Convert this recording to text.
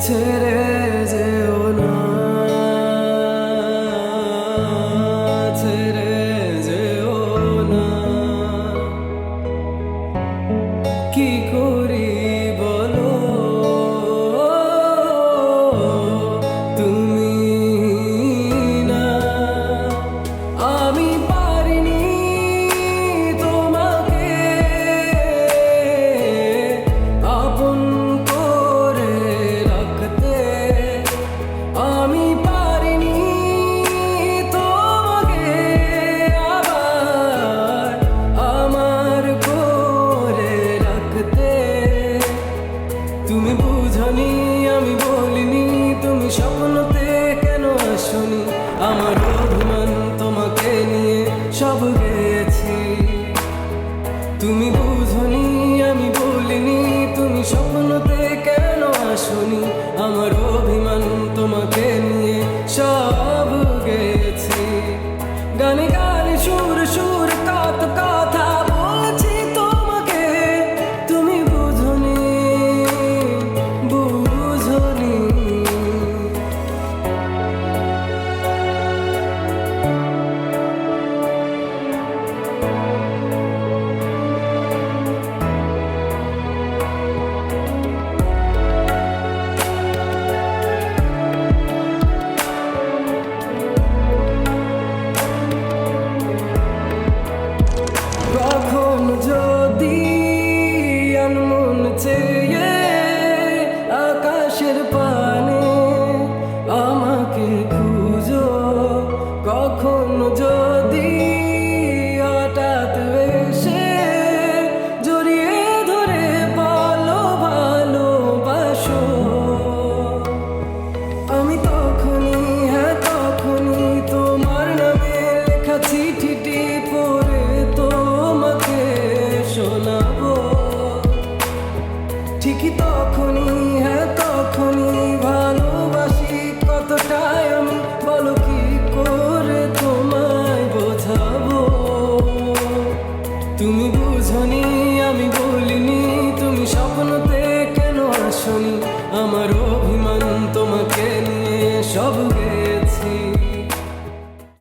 ছেড়ে যেও না, ছেড়ে যেও না। কি করি বলো তুমি না, আমি পারিনি তোমাকে আপন করে রাখতে, আমি পারিনি তোমাকে আবার আমার করে রাখতে। তুমি বুঝনি আমি বলিনি, তুমি স্বপ্নতে কেন আসনি, আমার অভিমান তোমাকে নিয়ে সব গেছি। তুমি বুঝনি আমি বলিনি, তুমি স্বপ্নতে কেন আসনি, আমার অভিমান তোমাকে নিয়ে সব গেছি। গানে গানে সুর সুর কত কথা বলছি তোমাকে, তুমি বুঝনি বুঝনি। কখন যদি আনমন চেয়ে আকাশের